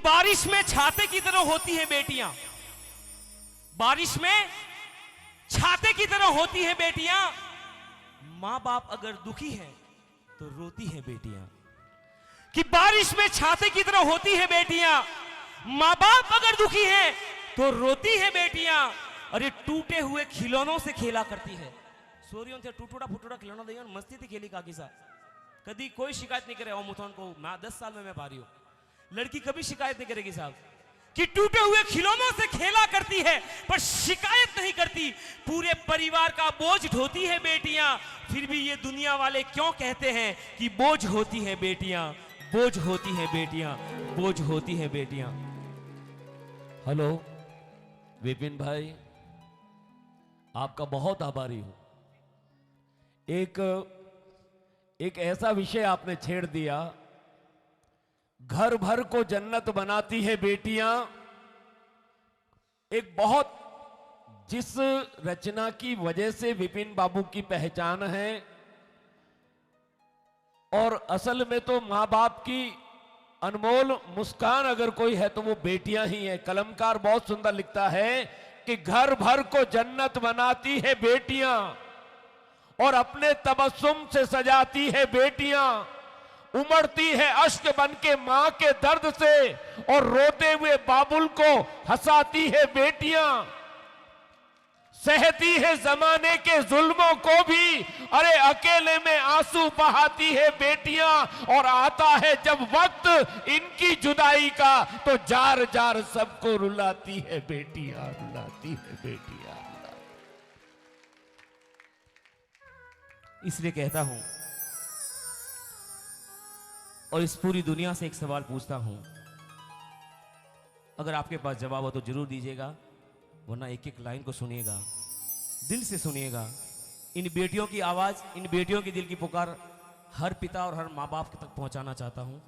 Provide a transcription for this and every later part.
बारिश में छाते की तरह होती है बेटियां, बारिश में छाते की तरह होती है बेटियां। मां बाप अगर दुखी है तो रोती है बेटियां। कि बारिश में छाते की तरह होती है बेटियां, मां बाप अगर दुखी है तो रोती है बेटियां। और ये टूटे हुए खिलौनों से खेला करती है। सोरियों से टूटूड़ा फुटूड़ा खिलौना देगा, मस्ती थी खेली काकी सा। कभी कोई शिकायत नहीं करे मुथौन को, मैं 10 साल में मैं पा रही हूं, लड़की कभी शिकायत नहीं करेगी साहब कि टूटे हुए खिलौनों से खेला करती है, पर शिकायत नहीं करती। पूरे परिवार का बोझ ढोती है बेटियां। फिर भी ये दुनिया वाले क्यों कहते हैं कि बोझ होती है बेटियां, बोझ होती है बेटियां, बोझ होती है बेटियां। हेलो विपिन भाई, आपका बहुत आभारी हूं। एक ऐसा विषय आपने छेड़ दिया, घर भर को जन्नत बनाती है बेटियां। एक बहुत जिस रचना की वजह से विपिन बाबू की पहचान है, और असल में तो मां बाप की अनमोल मुस्कान अगर कोई है तो वो बेटियां ही हैं। कलमकार बहुत सुंदर लिखता है कि घर भर को जन्नत बनाती है बेटियां, और अपने तबस्सुम से सजाती है बेटियां। उमड़ती है अश्क बन के मां के दर्द से, और रोते हुए बाबुल को हंसाती है बेटियां। सहती है जमाने के जुल्मों को भी, अरे अकेले में आंसू बहाती है बेटियां। और आता है जब वक्त इनकी जुदाई का, तो जार जार सबको रुलाती है बेटियां, रुलाती है बेटियां। इसलिए कहता हूं और इस पूरी दुनिया से एक सवाल पूछता हूं, अगर आपके पास जवाब हो तो जरूर दीजिएगा, वरना एक एक लाइन को सुनिएगा, दिल से सुनिएगा। इन बेटियों की आवाज, इन बेटियों की दिल की पुकार हर पिता और हर माँ बाप तक पहुंचाना चाहता हूं।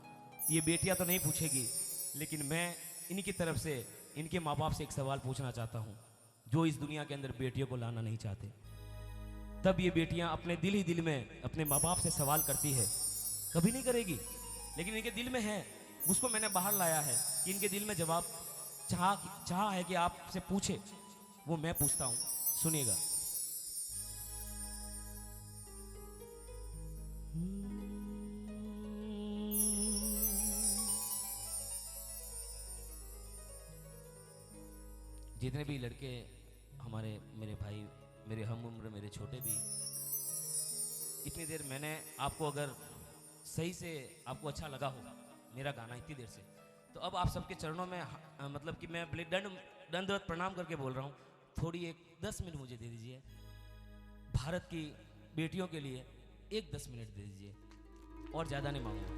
ये बेटियां तो नहीं पूछेगी, लेकिन मैं इनकी तरफ से इनके माँ बाप से एक सवाल पूछना चाहता हूं, जो इस दुनिया के अंदर बेटियों को लाना नहीं चाहते। तब ये बेटियां अपने दिल ही दिल में अपने माँ बाप से सवाल करती है, कभी नहीं करेगी, लेकिन इनके दिल में है। उसको मैंने बाहर लाया है कि इनके दिल में जवाब चाह है कि आपसे पूछे, वो मैं पूछता हूं, सुनिएगा। जितने भी लड़के हमारे, मेरे भाई, मेरे हम उम्र, मेरे छोटे भी, इतनी देर मैंने आपको अगर सही से आपको अच्छा लगा होगा मेरा गाना इतनी देर से, तो अब आप सबके चरणों में मतलब कि मैं दंडवत प्रणाम करके बोल रहा हूँ, थोड़ी एक 10 मिनट मुझे दे दीजिए। भारत की बेटियों के लिए एक 10 मिनट दे दीजिए, और ज़्यादा नहीं मांगूंगा।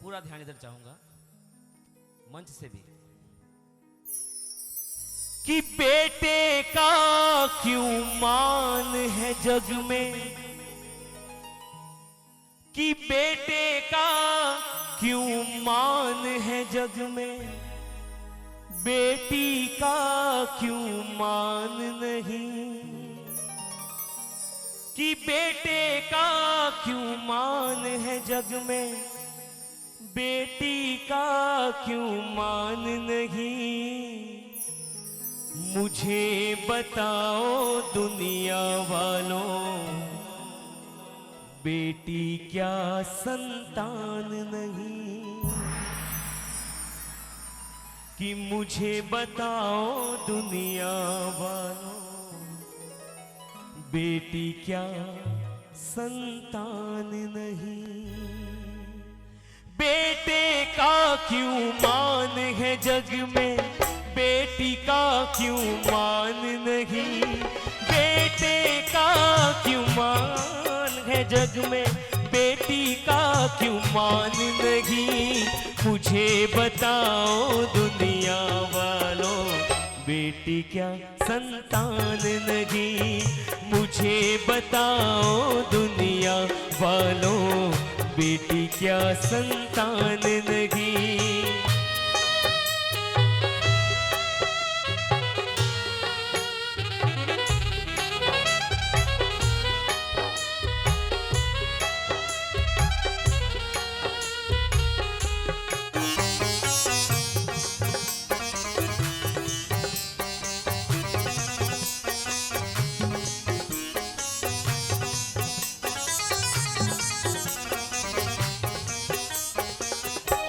पूरा ध्यान इधर चाहूँगा, मंच से भी। कि बेटे का क्यों मान है जग में, कि बेटे का क्यों मान है जग में, बेटी का क्यों मान नहीं। कि बेटे का क्यों मान है जग में, बेटी का क्यों मान नहीं। मुझे बताओ दुनिया वालों, बेटी क्या संतान नहीं। कि मुझे बताओ दुनिया वालों, बेटी क्या संतान नहीं। बेटे का क्यों मान है जग में, बेटी का क्यों मान नहीं। बेटे का क्यों मान है जग में, बेटी का क्यों मान नहीं। मुझे बताओ दुनिया वालों, बेटी क्या संतान नहीं। मुझे बताओ दुनिया वालों, बेटी क्या संतान नहीं।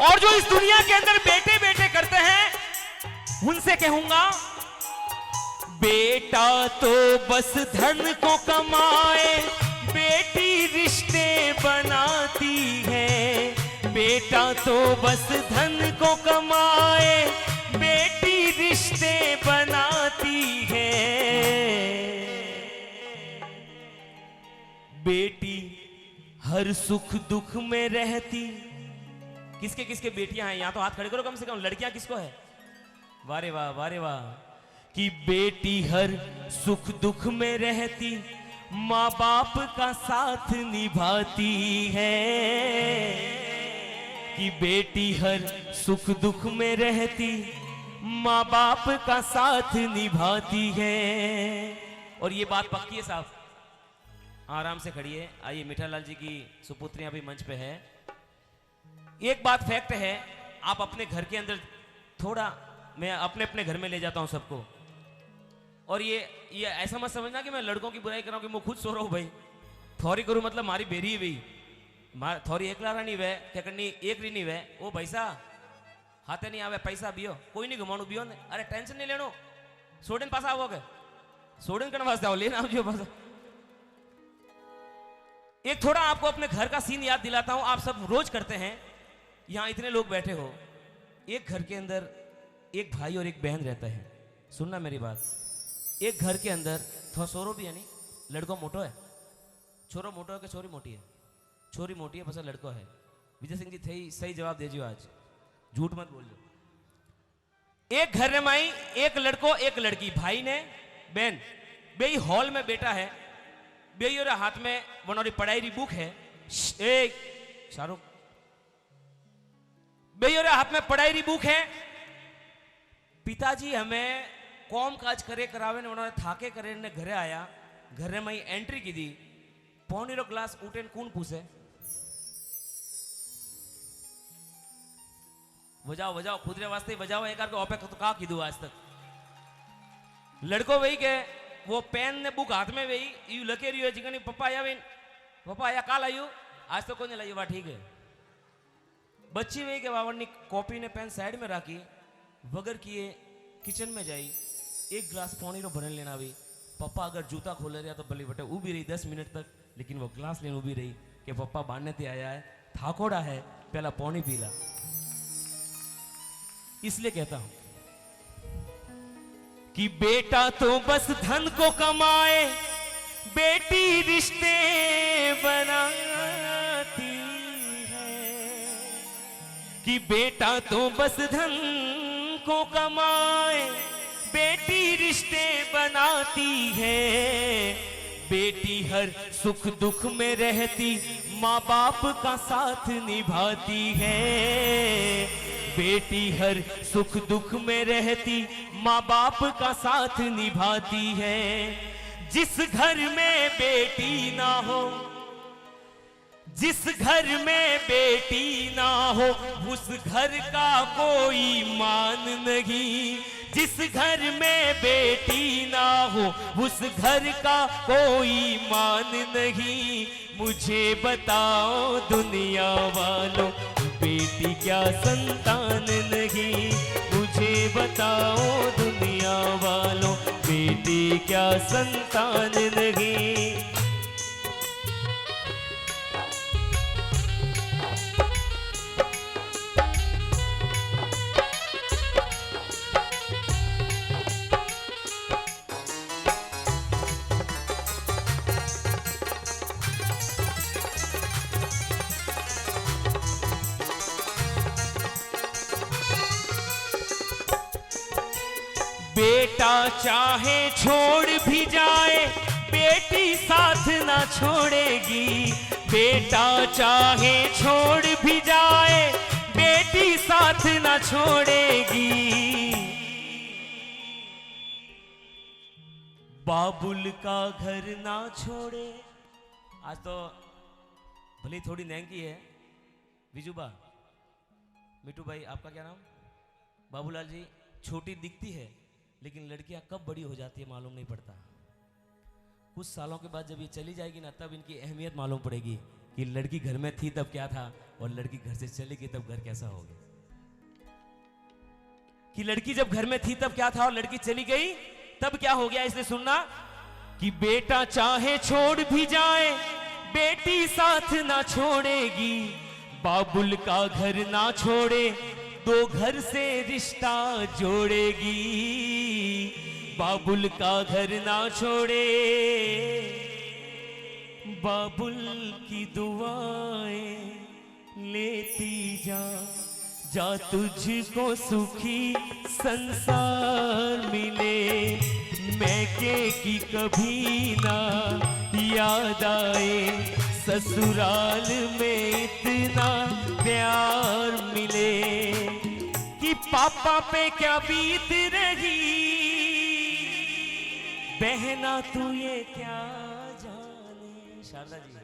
और जो इस दुनिया के अंदर बेटे बेटे करते हैं उनसे कहूंगा, बेटा तो बस धन को कमाए, बेटी रिश्ते बनाती है। बेटा तो बस धन को कमाए, बेटी रिश्ते बनाती है। बेटी हर सुख दुख में रहती। किसके किसके बेटियां हैं? यहां तो हाथ खड़े करो कम से कम। लड़कियां किसको है? वारे वाह वारे वाह। कि बेटी हर सुख दुख में रहती, माँ बाप का साथ निभाती है। कि बेटी हर सुख दुख में रहती, माँ बाप का साथ निभाती है। और ये बात पक्की है साहब। आराम से खड़िए। आइए, मीठालाल जी की सुपुत्रियां भी मंच पे है। एक बात फैक्ट है, आप अपने घर के अंदर थोड़ा, मैं अपने अपने घर में ले जाता हूं सबको, और ये ऐसा मत समझना कि मैं लड़कों की बुराई कर रहा हूं कि मैं खुद सो रहा हूं भाई। थोड़ी करूं मतलब मारी बेरी है भाई, थोड़ी एक लारा नहीं वे क्या करनी एक री नहीं वे। ओ पैसा हाथे नहीं आवे, पैसा बियो कोई नहीं घुमाणु बियो ने। अरे टेंशन नहीं लेनो, सोडन पासा आओगे, सोडन करने वास्ते आओ, लेना आओ पासा। एक थोड़ा आपको अपने घर का सीन याद दिलाता हूं, आप सब रोज करते हैं। यहां इतने लोग बैठे हो, एक घर के अंदर एक भाई और एक बहन रहता है। सुनना मेरी बात। एक घर के अंदर थोड़ा सोरो भी है नहीं, लड़को मोटो है, छोरो मोटो है कि छोरी मोटी है? छोरी मोटी है, बस लड़को है। विजय सिंह जी थे सही जवाब दीजिए, आज झूठ मत बोलिए। एक घर में आई, एक लड़को एक लड़की, भाई ने बहन, बे हॉल में बैठा है। बे हाथ में बनोरी पढ़ाई री बुक है। शाहरुख, बे हाथ में पढ़ाई री बुक है। पिताजी हमें कॉम काज करे करावे ने, उन्होंने थाके करे ने घरे आया। घरे में एंट्री की दी, पौनी रो ग्लास उठे कौन पूछे? बजाओ बजाओ, खुदरे वास्ते बजाओ। एक आर ओपे तो का कीधु आज तक? लड़को वही के वो पेन ने बुक हाथ में वही यू लखे रही है जिकनी पप्पा आया वेन, पप्पा आया काल आयु, आज तो कोई नहीं लायु, वाह ठीक है। बच्ची वही के वावनी कॉपी ने पेन साइड में रखी, वगर किए किचन में जाई, एक ग्लास पानी रो भरन लेना भी। पप्पा अगर जूता खोले रहा तो भले बटे उभी रही 10 मिनट तक, लेकिन वो ग्लास लेने उभी रही कि पप्पा बांधने ते आया है, थाकोड़ा है, पहला पानी पीला। इसलिए कहता हूं कि बेटा तो बस धन को कमाए, बेटी रिश्ते बनाती है। कि बेटा तो बस धन को कमाए, बेटी रिश्ते बनाती है। बेटी हर सुख दुख में रहती, माँ बाप का साथ निभाती है। बेटी हर सुख दुख में रहती, माँ बाप का साथ निभाती है। जिस घर में बेटी ना हो, जिस घर में बेटी ना हो, उस घर का कोई मान नहीं। जिस घर में बेटी ना हो, उस घर का कोई मान नहीं। मुझे बताओ दुनिया वालों, बेटी क्या संतान नहीं? मुझे बताओ दुनिया वालों, बेटी क्या संतान नहीं? बेटा चाहे छोड़ भी जाए, बेटी साथ ना छोड़ेगी। बेटा चाहे छोड़ भी जाए, बेटी साथ ना छोड़ेगी। बाबुल का घर ना छोड़े। आज तो भली थोड़ी नेंगी है विजूबा। मिठू भाई, आपका क्या नाम? बाबूलाल जी। छोटी दिखती है, लेकिन लड़कियां कब बड़ी हो जाती है मालूम नहीं पड़ता। कुछ सालों के बाद जब ये चली जाएगी ना, तब इनकी अहमियत मालूम पड़ेगी कि लड़की घर में थी तब क्या था और लड़की घर से चली गई तब घर कैसा हो गया। कि लड़की जब घर में थी तब क्या था और लड़की चली गई तब क्या हो गया। इसलिए सुनना कि बेटा चाहे छोड़ भी जाए बेटी साथ ना छोड़ेगी, बाबुल का घर ना छोड़े दो घर से रिश्ता जोड़ेगी, बाबुल का घर ना छोड़े बाबुल की दुआएं लेती जा, जा तुझको सुखी संसार मिले, मैके की कभी ना याद आए, ससुराल में इतना प्यार मिले, कि पापा पे क्या बीत रही बहना तू ये क्या जाने। शारदा जी,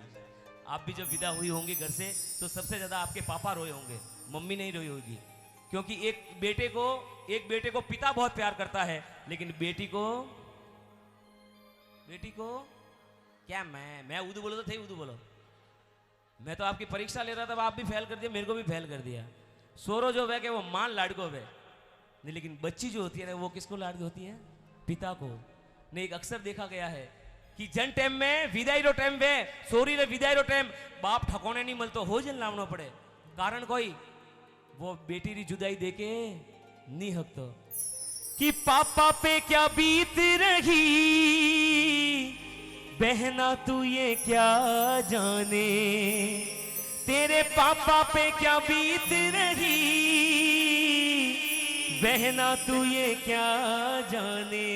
आप भी जब विदा हुई होंगी घर से तो सबसे ज्यादा आपके पापा रोए होंगे, मम्मी नहीं रोई होगी, क्योंकि एक बेटे को पिता बहुत प्यार करता है, लेकिन बेटी को क्या मैं उर्दू बोलो तो थे उर्दू बोलो। मैं तो आपकी परीक्षा ले रहा था, आप भी फेल कर दिया, मेरे को भी फेल कर दिया। सोरो जो वे वो मान लाडको वे नहीं, लेकिन बच्ची जो होती है ना वो किसको लाडकी होती है? पिता को। नहीं, एक अक्सर देखा गया है कि जन टाइम में विदाई रो टाइम वे सोरी रे विदाई रो टाइम बाप ठकोने नहीं मिलतो हो जन लावनो पड़े, कारण कोई वो बेटी री जुदाई देके नहीं हकतो। कि पापा पे क्या बीत रही बहना तू ये क्या जाने, तेरे पापा पे क्या बीत रही बहना तू ये क्या जाने,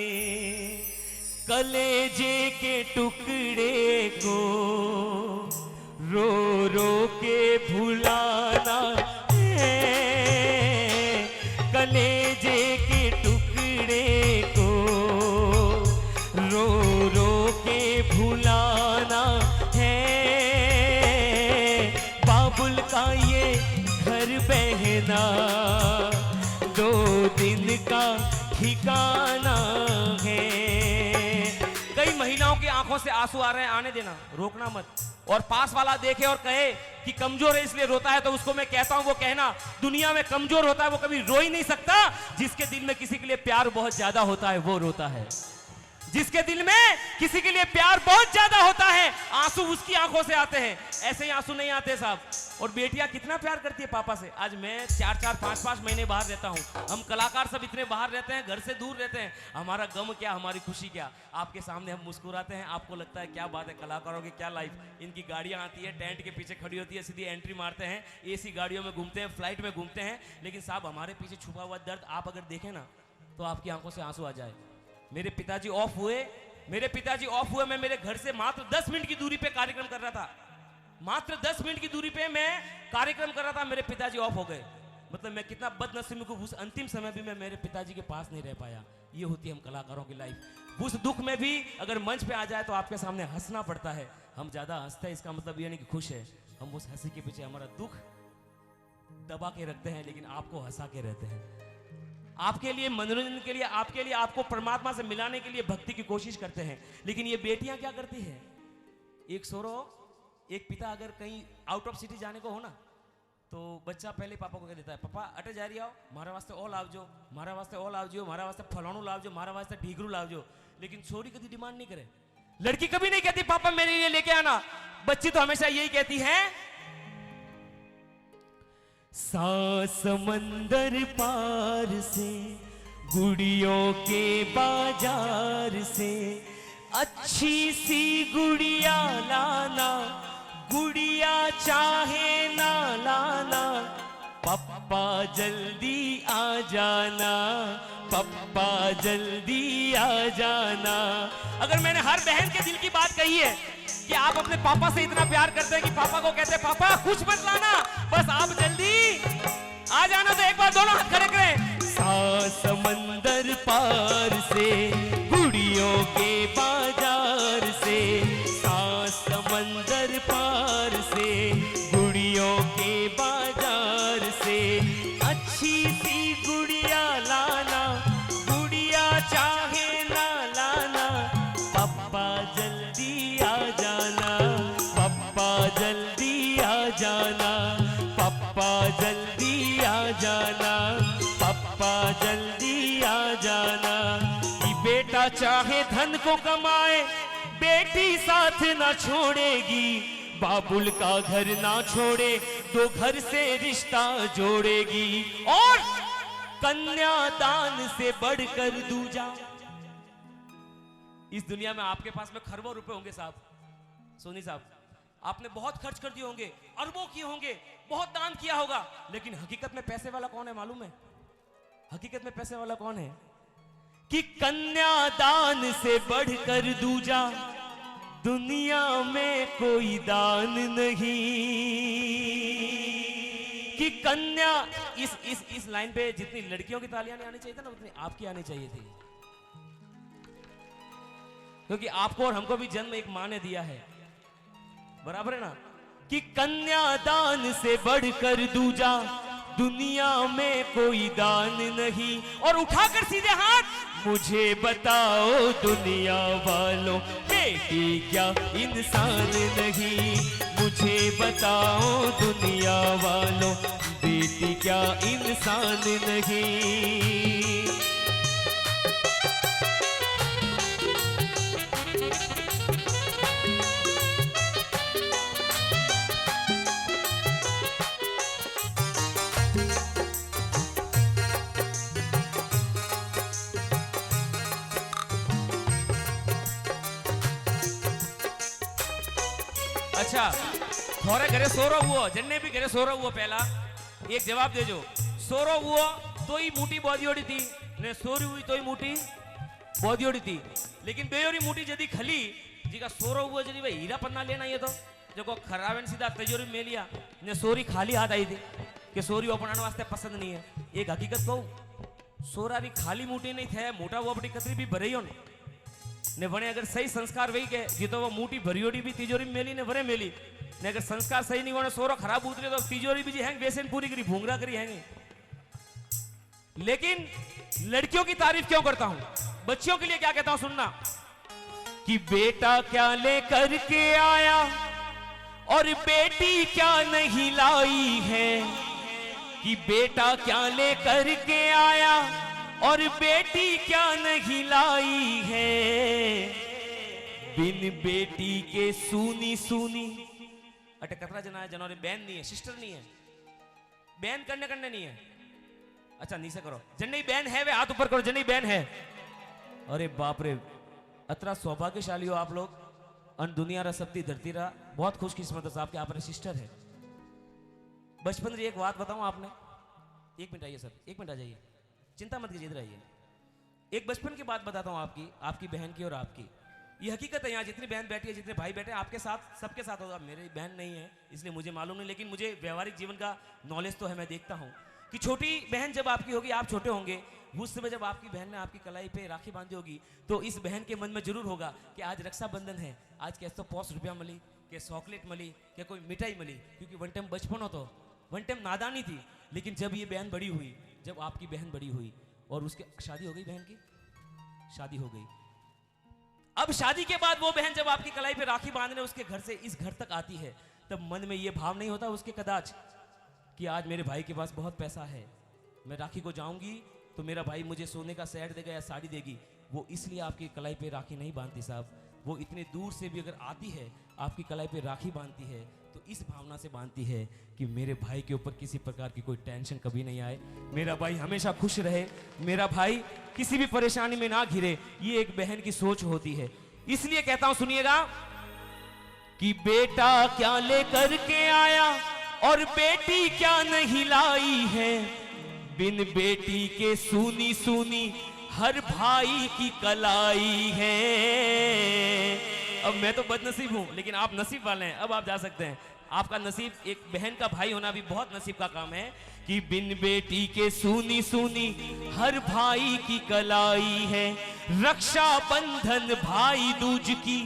कलेजे के टुकड़े को रो रो के भुलाना है, कलेजे के टुकड़े को रो रो के भुलाना है, बाबुल का ये घर बहना दो दिन का ठिकाना है। कई महिलाओं की आंखों से आंसू आ रहे हैं, आने देना, रोकना मत। और पास वाला देखे और कहे कि कमजोर है इसलिए रोता है, तो उसको मैं कहता हूं वो कहना दुनिया में कमजोर होता है वो कभी रो ही नहीं सकता। जिसके दिल में किसी के लिए प्यार बहुत ज्यादा होता है वो रोता है, जिसके दिल में किसी के लिए प्यार बहुत ज्यादा होता है आंसू उसकी आंखों से आते हैं, ऐसे ही आंसू नहीं आते साहब। और बेटियां कितना प्यार करती है पापा से। आज मैं 4-4, 5-5 महीने बाहर रहता हूं, हम कलाकार सब इतने बाहर रहते हैं, घर से दूर रहते हैं, हमारा गम क्या हमारी खुशी क्या। आपके सामने हम मुस्कुराते हैं, आपको लगता है क्या बात है, कलाकारों की क्या लाइफ। इनकी गाड़ियां आती है, टेंट के पीछे खड़ी होती है, सीधी एंट्री मारते हैं, एसी गाड़ियों में घूमते हैं, फ्लाइट में घूमते हैं, लेकिन साहब हमारे पीछे छुपा हुआ दर्द आप अगर देखें ना तो आपकी आंखों से आंसू आ जाए। मेरे पिताजी ऑफ हुए, मैं मेरे घर से मात्र 10 मिनट की दूरी पे कार्यक्रम कर रहा था, मात्र 10 मिनट की दूरी पे मैं कार्यक्रम कर रहा था, मेरे पिताजी ऑफ हो गए। मतलब मैं कितना बदनसीब हूं, उस अंतिम समय भी मैं मेरे पिताजी के पास नहीं रह पाया। ये होती है हम कलाकारों की लाइफ। उस दुख में भी अगर मंच पे आ जाए तो आपके सामने हंसना पड़ता है। हम ज्यादा हंसते हैं इसका मतलब ये नहीं कि खुश है, हम उस हंसी के पीछे हमारा दुख दबा के रखते हैं, लेकिन आपको हंसा के रहते हैं। आपके लिए मनोरंजन के लिए, आपके लिए, आपको परमात्मा से मिलाने के लिए भक्ति की कोशिश करते हैं। लेकिन ये बेटियां क्या करती है, एक सोरो, एक पिता अगर कहीं आउट ऑफ सिटी जाने को हो ना तो बच्चा पहले पापा को कह देता है, पापा अटे जा रही आओ, मारा वास्ते ओ लावजो, मारा वास्ते ओ लावजो, मारा वास्ते फलाणु लावजो, मारा वास्ते ढीगरू लावजो। लेकिन छोरी कभी डिमांड नहीं करे, लड़की कभी नहीं कहती पापा मेरे लिए लेके आना। बच्ची तो हमेशा यही कहती है, समंदर पार से गुड़ियों के बाजार से अच्छी सी गुड़िया लाना, गुड़िया चाहे ना लाना, पप्पा जल्दी आ जाना, पप्पा जल्दी आ जाना। अगर मैंने हर बहन के दिल की बात कही है कि आप अपने पापा से इतना प्यार करते हैं कि पापा को कहते हैं पापा कुछ मत लाना, बस आप जल्दी आ जाना, तो एक बार दोनों हाथ खड़े करें। समंदर पार से गुड़ियों के बाजार से, समंदर पार से गुड़ियों के बाजार से अच्छी सी गुड़िया लाना, गुड़िया चाहे ना लाना, पप्पा जल्दी आ जाना, पप्पा जल्दी धन को कमाए, बेटी साथ ना छोड़ेगी, बाबुल का घर ना छोड़े, दो घर से रिश्ता जोड़ेगी, और कन्यादान से बढ़कर दूजा। इस दुनिया में आपके पास में खरबों रुपए होंगे साहब, सोनी साहब, आपने बहुत खर्च कर दिए होंगे, अरबों किए होंगे, बहुत दान किया होगा, लेकिन हकीकत में पैसे वाला कौन है मालूम है? हकीकत में पैसे वाला कौन है? कि कन्यादान से बढ़कर दूजा, दुनिया में कोई दान नहीं। कि कन्या, इस लाइन पे जितनी लड़कियों की तालियां नहीं आनी चाहिए था ना, उतनी आपकी आनी चाहिए थी, क्योंकि आपको और हमको भी जन्म एक मां ने दिया है, बराबर है ना? कि कन्यादान से बढ़कर दूजा, दुनिया में कोई दान नहीं। और उठाकर सीधे हाथ, मुझे बताओ दुनिया वालों, बेटी क्या इंसान नहीं? मुझे बताओ दुनिया वालों, बेटी क्या इंसान नहीं? अच्छा, थोड़े घरे सोरो हुआ, जन्ने भी घरे सोरो हुआ, पहला एक जवाब दे जो। सोरो हुआ तो ही मूठी बोदियोड़ी थी ने, सोरी हुई तो ही मूठी बोदियोड़ी थी, लेकिन बेयोरी मूठी जदी खली जी का सोरो हुआ जदी भाई हीरा पन्ना लेना ये तो जो खराबन सीधा तिजोरी में लिया ने, सोरी खाली हाथ आई थी कि सोरी अपनाने वास्ते पसंद नहीं है। एक हकीकत कहूं, सोरा भी खाली मूठी नहीं थे, मोटा वो अपनी कतरी भी भरे हो ने वने, अगर सही संस्कार वही के जी तो वो मूठी भरियोड़ी भी तिजोरी में मेली ने वरे मेली ने, अगर संस्कार सही नहीं होने सोरो खराब उतरे तो तिजोरी भी जी हैंग वैसे पूरी करी भूंगरा करी हैंगे। लेकिन लड़कियों की तारीफ क्यों करता हूं, बच्चियों के लिए क्या कहता हूं सुनना। कि बेटा क्या लेकर के आया और बेटी क्या नहीं लाई है, कि बेटा क्या लेकर के आया और बेटी क्या नहीं लाई है, बिन बेटी के सूनी सूनी। अटे कतरा जना है जनोरे बहन नहीं है, सिस्टर नहीं है, बहन करने नहीं है। अच्छा नीचे करो, जन्नई बहन है वे हाथ ऊपर करो, जन्नई बहन है। अरे बाप रे, अतरा सौभाग्यशाली हो आप लोग, अन दुनिया रा सबती धरती रा बहुत खुशकिस्मत है साहब कि आप सिस्टर है। बचपन से एक बात बताऊं आपने, एक मिनट आइए सर, एक मिनट आ जाइए, चिंता मत कीजिए, इधर आइए। एक बचपन की बात बताता हूं आपकी बहन की और आपकी। ये हकीकत है, यहाँ जितनी बहन बैठी है, जितने भाई बैठे हैं, आपके साथ सबके साथ होगा। मेरी बहन नहीं है इसलिए मुझे मालूम नहीं, लेकिन मुझे व्यवहारिक जीवन का नॉलेज तो है। मैं देखता हूँ कि छोटी बहन जब आपकी होगी, आप छोटे होंगे, उस समय जब आपकी बहन ने आपकी कलाई पे राखी बांधी होगी, तो इस बहन के मन में जरूर होगा कि आज रक्षाबंधन है, आज कैसे तो 5 रुपया मिली, के चॉकलेट मिली, के कोई मिठाई मिली, क्योंकि वन टाइम बचपन हो तो वन टाइम नादानी थी। लेकिन जब ये बहन बड़ी हुई, जब आपकी बहन बड़ी हुई और उसके शादी हो गई, बहन की शादी हो गई, अब शादी के बाद वो बहन जब आपकी कलाई पे राखी बांधने उसके घर से इस घर तक आती है, तब मन में ये भाव नहीं होता उसके कदाच कि आज मेरे भाई के पास बहुत पैसा है, मैं राखी को जाऊंगी तो मेरा भाई मुझे सोने का सेट देगा या साड़ी देगी। वो इसलिए आपकी कलाई पे राखी नहीं बांधती साहब, वो इतने दूर से भी अगर आती है, आपकी कलाई पे राखी बांधती है, तो इस भावना से बांधती है कि मेरे भाई के ऊपर किसी प्रकार की कोई टेंशन कभी नहीं आए, मेरा भाई हमेशा खुश रहे, मेरा भाई किसी भी परेशानी में ना घिरे। ये एक बहन की सोच होती है। इसलिए कहता हूं, सुनिएगा, कि बेटा क्या लेकर के आया और बेटी क्या नहीं लाई है, बिन बेटी के सूनी सूनी हर भाई की कलाई है। अब मैं तो बदनसीब हूं, लेकिन आप नसीब वाले हैं, अब आप जा सकते हैं। आपका नसीब, एक बहन का भाई होना भी बहुत नसीब का काम है। कि बिन बेटी के सूनी सूनी हर भाई की कलाई है, रक्षा बंधन भाई दूज की,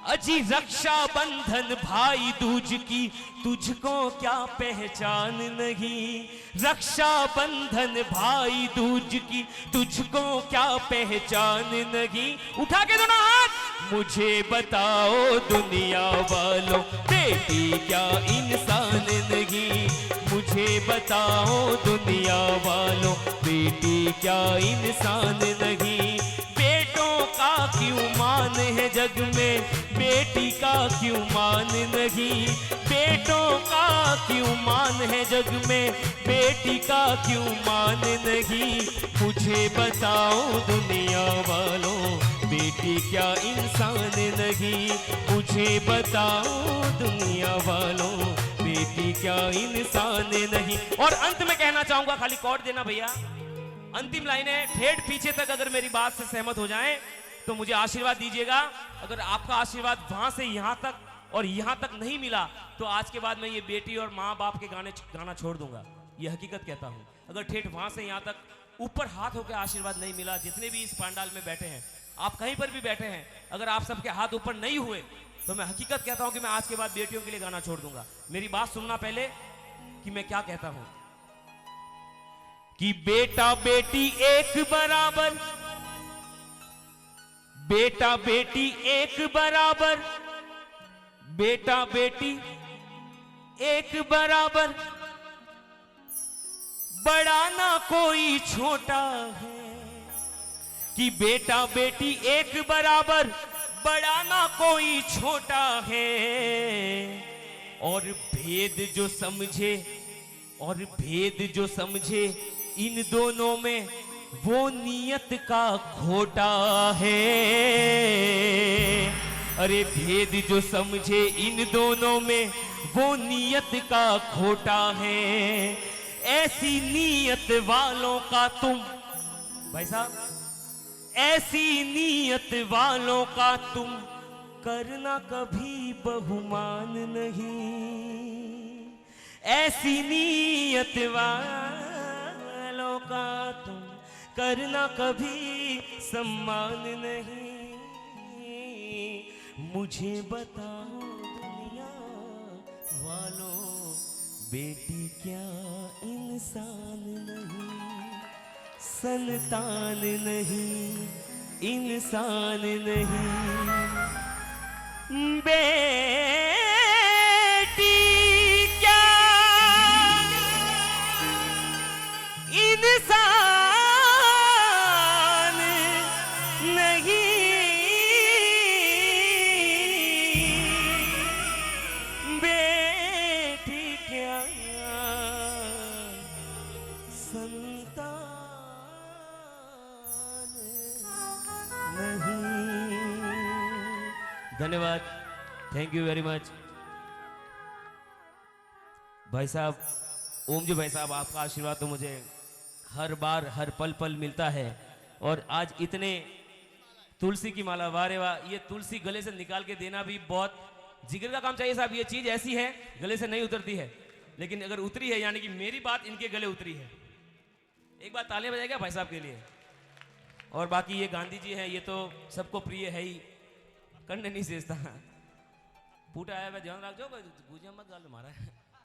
अजी रक्षा बंधन भाई दूज की, तुझको क्या पहचान नहीं, रक्षा बंधन भाई दूज की, तुझको क्या पहचान नहीं। उठा के दोनों हाथ, मुझे बताओ दुनिया वालों, बेटी क्या इंसान नहीं, मुझे बताओ दुनिया वालों, बेटी क्या इंसान नहीं। बेटों का क्यों मान है जग में, बेटी का क्यों मान नहीं। बेटों का क्यों मान है जग में, बेटी का क्यों मान नहीं। मुझे बताओ दुनिया वालों, बेटी क्या इंसान नहीं। मुझे बताओ दुनिया वालों, बेटी क्या इंसान नहीं। और अंत में कहना चाहूंगा, खाली कॉर्ड देना भैया, अंतिम लाइनें ठेठ पीछे तक अगर मेरी बात से सहमत हो जाएं तो मुझे आशीर्वाद दीजिएगा। अगर आपका आशीर्वाद वहां से यहां तक और यहां तक नहीं मिला तो आज के बाद मैं ये बेटी और माँ बाप के गाना छोड़ दूंगा। ये हकीकत कहता हूं। अगर ठेठ वहां से यहां तक ऊपर हाथ होकर आशीर्वाद नहीं मिला, जितने भी इस पांडाल में बैठे हैं, आप कहीं पर भी बैठे हैं, अगर आप सबके हाथ ऊपर नहीं हुए तो मैं हकीकत कहता हूं कि मैं आज के बाद बेटियों के लिए गाना छोड़ दूंगा। मेरी बात सुनना पहले कि मैं क्या कहता हूं, कि बेटा बेटी एक बराबर, बेटा बेटी एक बराबर, बेटा बेटी एक बराबर, बड़ा ना कोई छोटा है। कि बेटा बेटी एक बराबर, बड़ा ना कोई छोटा है। और भेद जो समझे, और भेद जो समझे इन दोनों में, वो नियत का खोटा है। अरे भेद जो समझे इन दोनों में, वो नियत का खोटा है। ऐसी नियत वालों का तुम, भाई साहब, ऐसी नियत वालों का तुम करना कभी बहुमान नहीं। ऐसी नियत वालों का तुम करना कभी सम्मान नहीं। मुझे बताओ दुनिया वालों, बेटी क्या इंसान नहीं। संतान नहीं, इंसान नहीं। बेटी क्या इंसान नहीं। बेटी क्या संतान नहीं। धन्यवाद, थैंक यू वेरी मच भाई साहब। ओम जी भाई साहब, आपका आशीर्वाद तो मुझे हर बार हर पल पल मिलता है। और आज इतने तुलसी की माला, वारे वाह, ये तुलसी गले से निकाल के देना भी बहुत जिगर का काम चाहिए साहब। ये चीज ऐसी है गले से नहीं उतरती है, लेकिन अगर उतरी है यानी कि मेरी बात इनके गले उतरी है। एक बार तालियां बजाएगा भाई साहब के लिए। और बाकी ये गांधी जी है, ये तो सबको प्रिय है ही, करने नहीं सेचता। फूटा आया ध्यान रख जो, गुजिया मत गाल मारा है।